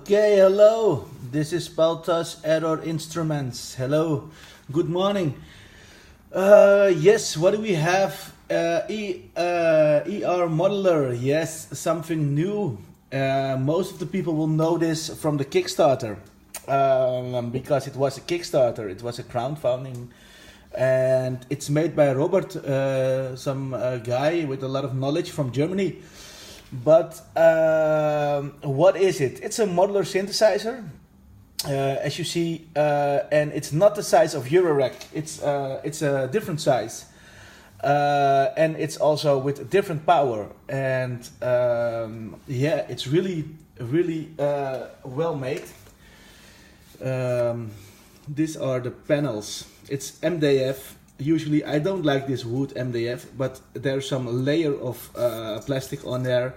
Okay, hello. This is Baltas Error Instruments. Hello. Good morning. Yes, what do we have? ER Modeler. Yes, something new. Most of the people will know this from the Kickstarter. Because it was a Kickstarter. It was a crowdfunding. And it's made by Robert, some guy with a lot of knowledge from Germany. But what is it? It's a modular synthesizer, as you see, and it's not the size of Eurorack. It's a different size, and it's also with a different power. And yeah, it's really well made. These are the panels. It's MDF. Usually I don't like this wood MDF, but there's some layer of plastic on there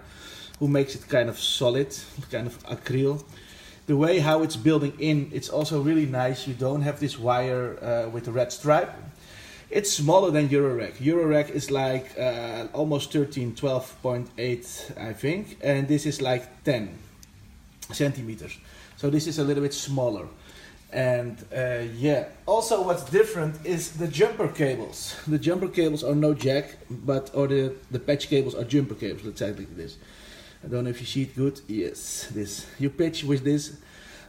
who makes it kind of solid, kind of acryl. The way how it's building in, it's also really nice. You don't have this wire with a red stripe. It's smaller than Eurorack. Eurorack is like almost 13, 12.8 I think, and this is like 10 centimeters. So this is a little bit smaller. And yeah, also what's different is the jumper cables. The jumper cables are no jack, but the patch cables are jumper cables. Let's say it like this. I don't know if you see it good. Yes, this. You pitch with this,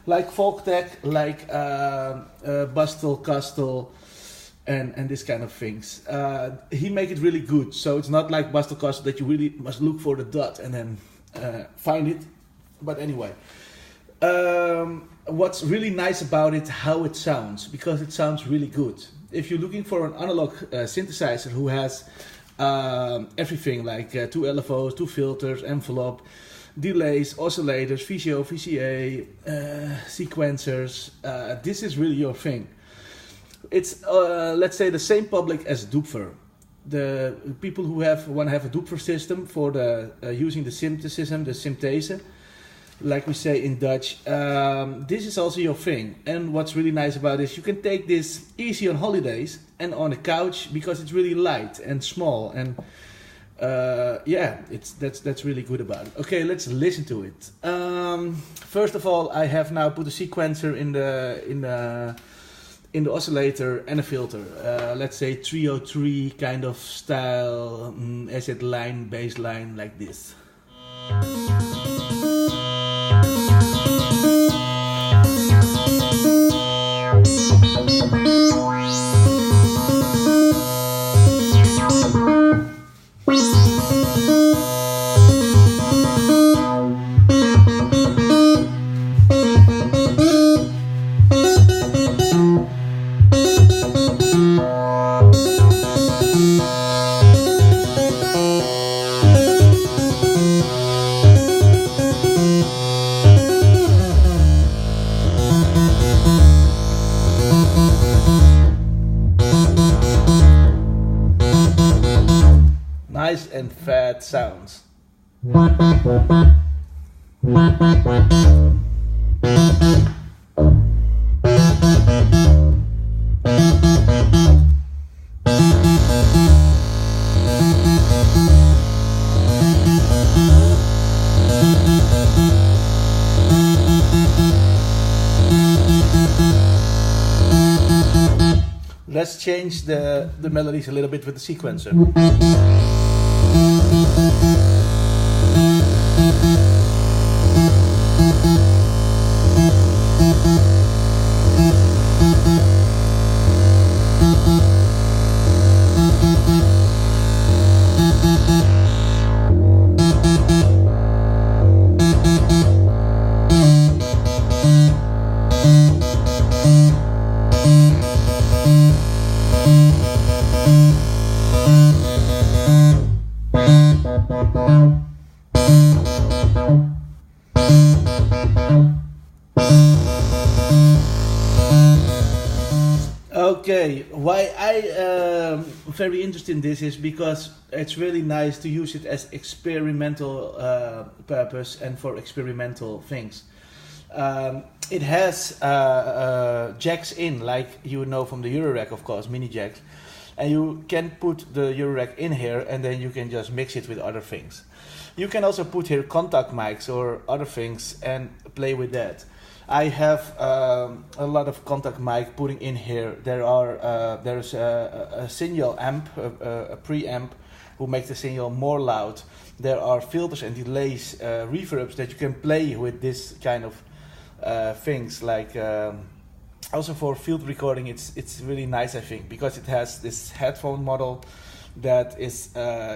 like Volktech, like Bastel, Castel, and this kind of things. He make it really good, so it's not like Bastel, Castel that you really must look for the dot and then find it. But anyway. What's really nice about it, how it sounds, because it sounds really good. If you're looking for an analog synthesizer who has everything like two LFOs, two filters, envelope, delays, oscillators, VCO, VCA, sequencers, this is really your thing. It's let's say the same public as Doepfer. The people who want to have a Doepfer system for the using the synthesis, the synthese, like we say in Dutch, this is also your thing. And what's really nice about this, you can take this easy on holidays and on a couch because it's really light and small. And yeah, that's really good about it. Okay, let's listen to it. First of all, I have now put a sequencer in the oscillator and a filter. Let's say 303 kind of style, acid line, bass line like this. Nice and fat sounds. Let's change the melodies a little bit with the sequencer. Okay, why I very interested in this is because it's really nice to use it as experimental purpose and for experimental things. It has jacks in, like you know from the Eurorack, of course, mini jacks. And you can put the Eurorack in here and then you can just mix it with other things. You can also put here contact mics or other things and play with that. I have a lot of contact mic putting in here. There's a signal amp, a preamp, who makes the signal more loud. There are filters and delays, reverbs that you can play with this kind of things. Like also for field recording, it's really nice, I think, because it has this headphone model that is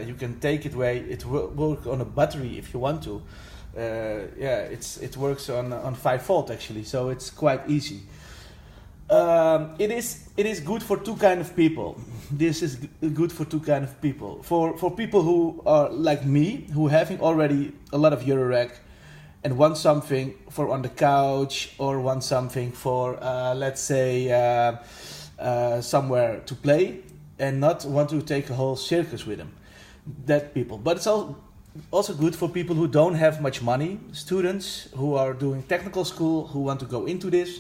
you can take it away. It will work on a battery if you want to. It works on 5 volt actually, so it's quite easy. It is good for two kind of people. This is good for two kind of people. For people who are like me, who having already a lot of Eurorack and want something for on the couch, or want something for let's say somewhere to play and not want to take a whole circus with them. That people, but it's also good for people who don't have much money, students who are doing technical school, who want to go into this,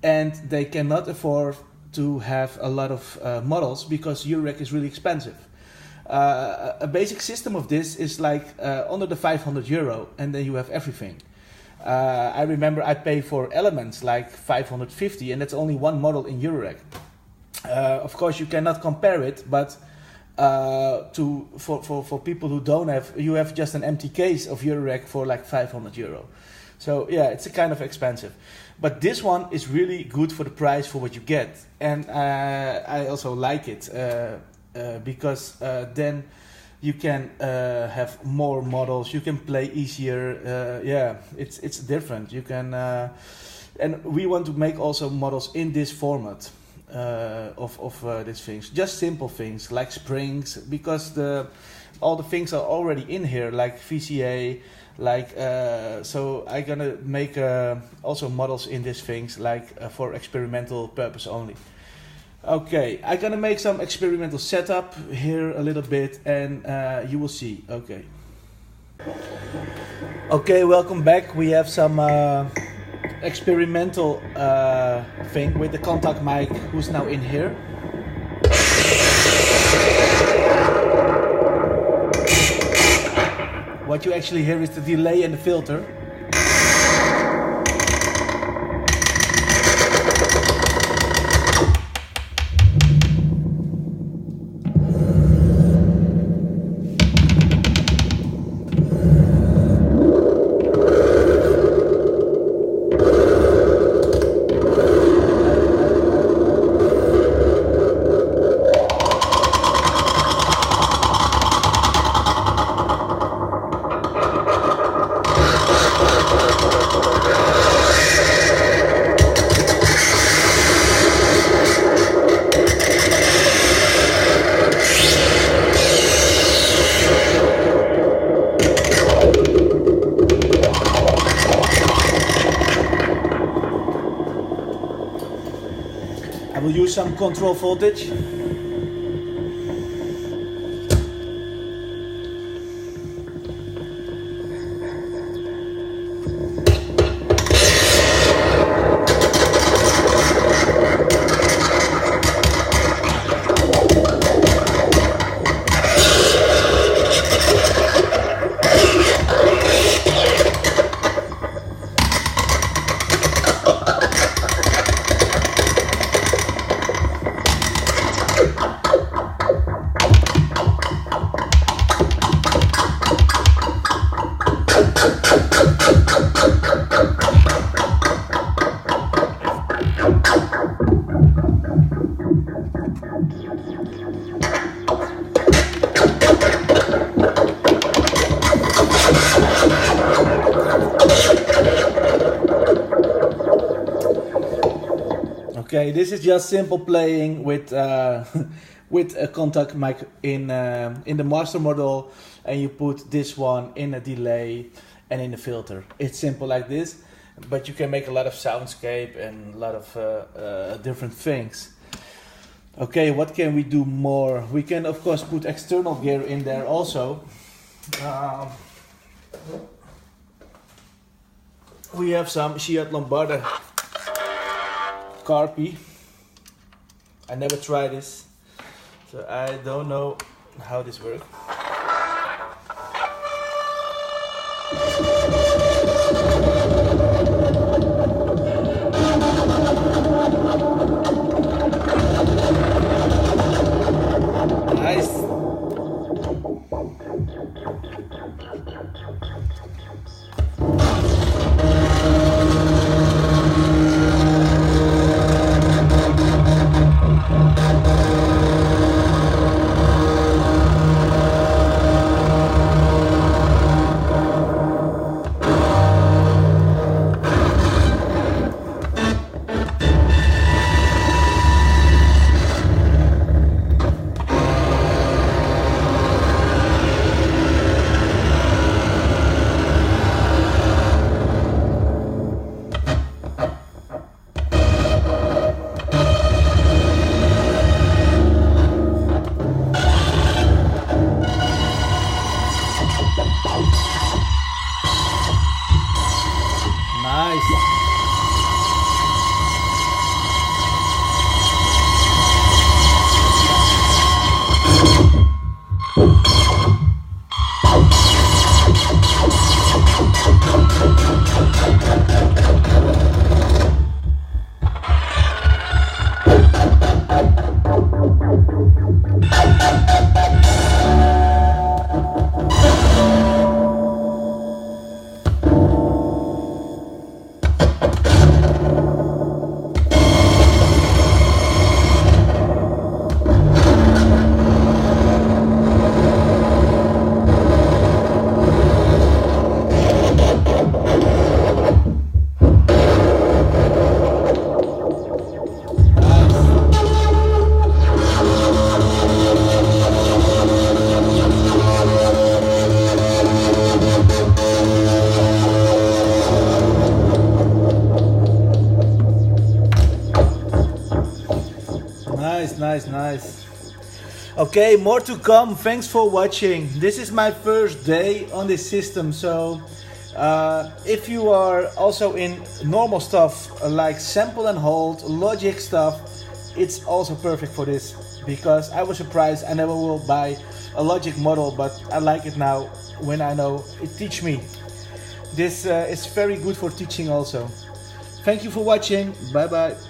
and they cannot afford to have a lot of models because Eurorack is really expensive. A basic system of this is like under the 500 euro, and then you have everything. I remember I pay for Elements like 550, and that's only one model in Eurorack. Of course, you cannot compare it, but for people who don't have, you have just an empty case of Eurorack for like 500 euro. So yeah, it's a kind of expensive, but this one is really good for the price for what you get, and I also like it because then you can have more models, you can play easier. Yeah, it's different. You can, and we want to make also models in this format. Of these things, just simple things like springs, because all the things are already in here, like VCA, like so I'm gonna make also models in these things, like for experimental purpose only. Okay, I'm gonna make some experimental setup here a little bit, and you will see. Okay, welcome back. We have some experimental thing with the contact mic, who's now in here. What you actually hear is the delay and the filter. I will use some control voltage. Okay, this is just simple playing with with a contact mic in the master model, and you put this one in a delay and in the filter. It's simple like this, but you can make a lot of soundscape and a lot of different things. Okay, what can we do more? We can of course put external gear in there also. We have some Fiat Lombarda Carpi. I never tried this, so I don't know how this works. Nice. Okay, more to come. Thanks for watching. This is my first day on this system, so if you are also in normal stuff like sample and hold, Logic stuff, it's also perfect for this, because I was surprised I never will buy a Logic model, but I like it now when I know it teach me. This is very good for teaching also. Thank you for watching. Bye bye.